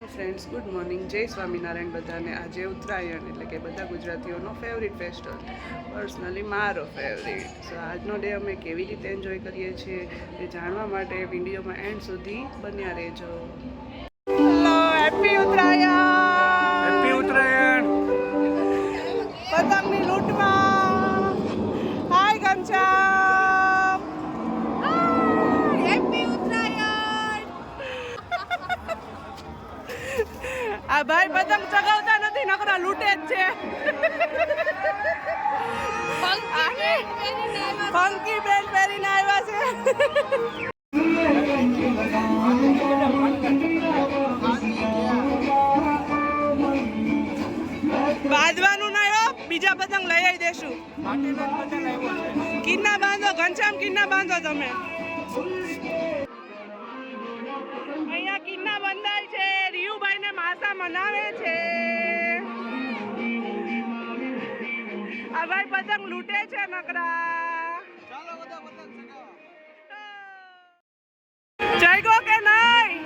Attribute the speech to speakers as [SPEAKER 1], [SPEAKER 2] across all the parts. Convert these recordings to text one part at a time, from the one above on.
[SPEAKER 1] Friends good morning, જય સ્વામિનારાયણ બધાને. આજે ઉત્તરાયણ એટલે કે બધા ગુજરાતીઓનો ફેવરિટ ફેસ્ટિવલ, પર્સનલી મારો ફેવરિટ. સો આજનો ડે અમે કેવી રીતે એન્જોય કરીએ છીએ એ જાણવા માટે વિડીયોમાં એન્ડ સુધી બન્યા રહેજો. Hello, happy Uttarayan.
[SPEAKER 2] Happy Uttarayan.
[SPEAKER 1] પતંગની લૂંટમાં. હાય ઘનશ્યામ.
[SPEAKER 3] હેપી ઉત્તરાયણ.
[SPEAKER 1] આ ભાઈ પતંગ ચગાવતા નથી, નકરા લૂંટે જ છે. ફંકી બેન પહેરીને આવ્યા છે. બાંધવાનું ના હો, બીજા પતંગ લઈ આવી દેશું. કિન્ના બાંધો ઘનશ્યામ, કિન્ના બાંધો તમે. અહીંયા કિન્ના બંધાય છે. રીયુભાઈ ને માસા મનાવે છે. આ ભાઈ પતંગ લૂંટે છે નકરા. જાયગો કે નહીં?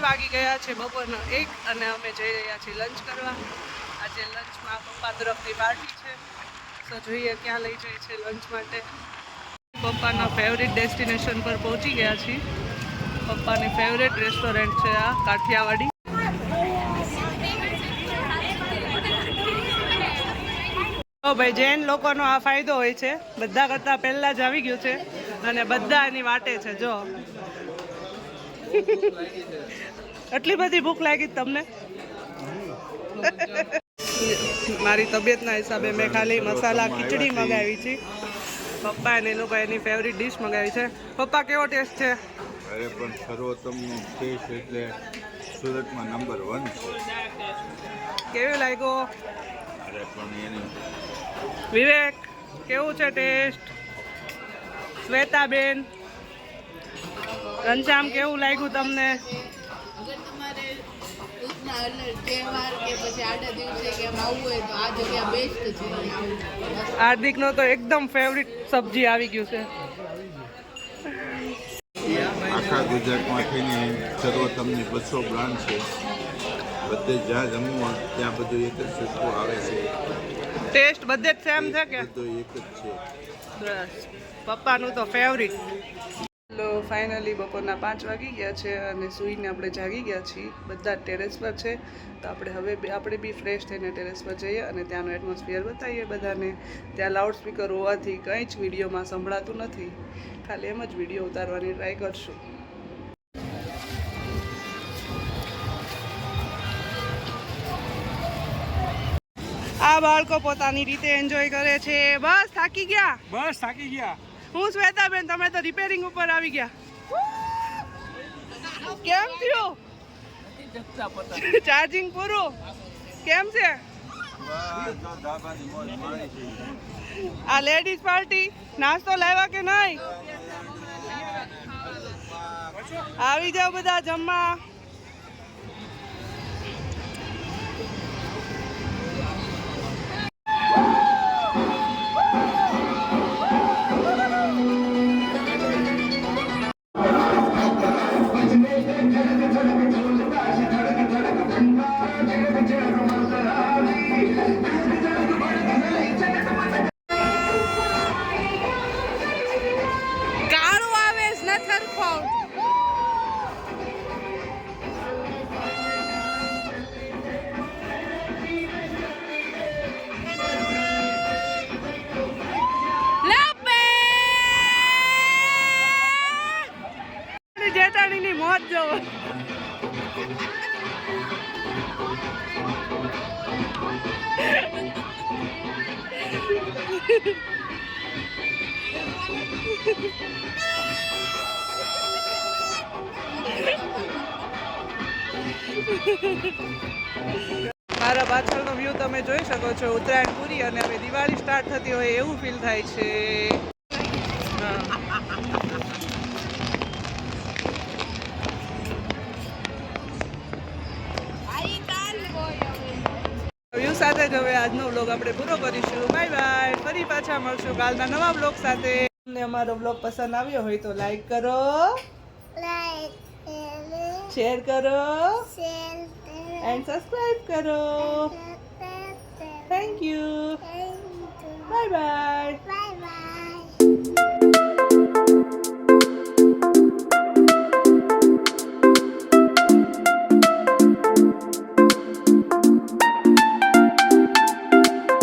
[SPEAKER 1] વાગી ગયા છે બપોરના 1 અને અમે જઈ રહ્યા છીએ લંચ કરવા. આજે લંચમાં પપ્પા તરફથી પાર્ટી છે, તો જોઈએ ક્યાં લઈ જાય છે લંચ માટે. પપ્પાના ફેવરિટ ડેસ્ટિનેશન પર પહોંચી ગયા છીએ. પપ્પાની ફેવરિટ રેસ્ટોરન્ટ છે આ કાઠિયાવાડી. તો ભાઈ જૈન લોકોનો આ ફાયદો હોય છે, બધા કરતાં પહેલાં જ આવી ગયું છે અને બધા એની વાટે છે. જો એટલી બધી ભૂખ લાગી તમને? મારી તબિયતના હિસાબે મેં ખાલી મસાલા ખીચડી મંગાવી છે. પપ્પા અને લોકો એની ફેવરિટ ડીશ મંગાવી છે. પપ્પા કેવો ટેસ્ટ છે?
[SPEAKER 2] અરે પણ સર્વોત્તમનો ટેસ્ટ એટલે સુરતમાં નંબર 1 છે.
[SPEAKER 1] કેવું લાગ્યો?
[SPEAKER 2] અરે પણ એની
[SPEAKER 1] વિવેક કેવું છે ટેસ્ટ? શ્વેતાબેન, ઘનશ્યામ કેવું લાગ્યું તમને?
[SPEAKER 3] અગર તમારે તહેવાર કે પછી આડા દિવસે કે એમ આવવું હોય તો આ જગ્યા બેસ્ટ છે.
[SPEAKER 1] હાર્દિકનો તો એકદમ ફેવરિટ સબ્જી આવી ગયું છે.
[SPEAKER 2] આખા ગુજરાતમાંથીને સર્વોત્તમની 200 બ્રાન્ડ છે. બધે જ્યાં જમવું હોય ત્યાં બધું એક જ વસ્તુ આવે છે.
[SPEAKER 1] ટેસ્ટ બધે જ સેમ છે કે?
[SPEAKER 2] બધું એક જ છે.
[SPEAKER 1] બસ પપ્પાનું તો ફેવરિટ. લો ફાઇનલી બપોરના 5 વાગી ગયા છે અને સૂઈને આપણે જાગી ગયા છીએ. બધા ટેરેસ પર છે, તો આપણે બી ફ્રેશ થઈને ટેરેસ પર જઈએ અને ત્યાંનું એટમોસ્ફિયર બતાવીએ બધાને. ત્યાં લાઉડ સ્પીકર હોવાથી કંઈ જ વિડીયોમાં સંભળાતું નથી, ખાલી એમ જ વિડીયો ઉતારવાની ટ્રાય કરશું. આ બાળકો પોતાની રીતે એન્જોય કરે છે. બસ થાકી ગયા?
[SPEAKER 2] બસ થાકી ગયા.
[SPEAKER 1] હું શ્વેતાબેન, તમે તો રિપેરિંગ ઉપર આવી ગયા. કેમ થયું? ચાર્જિંગ પૂરું? કેમ છે આ લેડીઝ પાર્ટી? નાસ્તો લાવ્યા કે નહીં? આવી જાઓ બધા જમવા. જેઠાણીની મોજ જોવો. મારા પાછળનો વ્યૂ તમે જોઈ શકો છો, ઉત્તરાયણ પૂરી અને હવે દિવાળી સ્ટાર્ટ થતી હોય એવું ફીલ થાય છે. વ્યૂ સાથે જ હવે આજનો વ્લોગ આપણે પૂરો કરીશું. Bye bye. ફરી પાછા મળશું કાલના નવા વ્લોગ સાથે. તમને અમારો વ્લોગ પસંદ આવ્યો હોય તો લાઈક કરો, શેર કરો એન્ડ સબસ્ક્રાઇબ કરો. Thank you. Bye bye.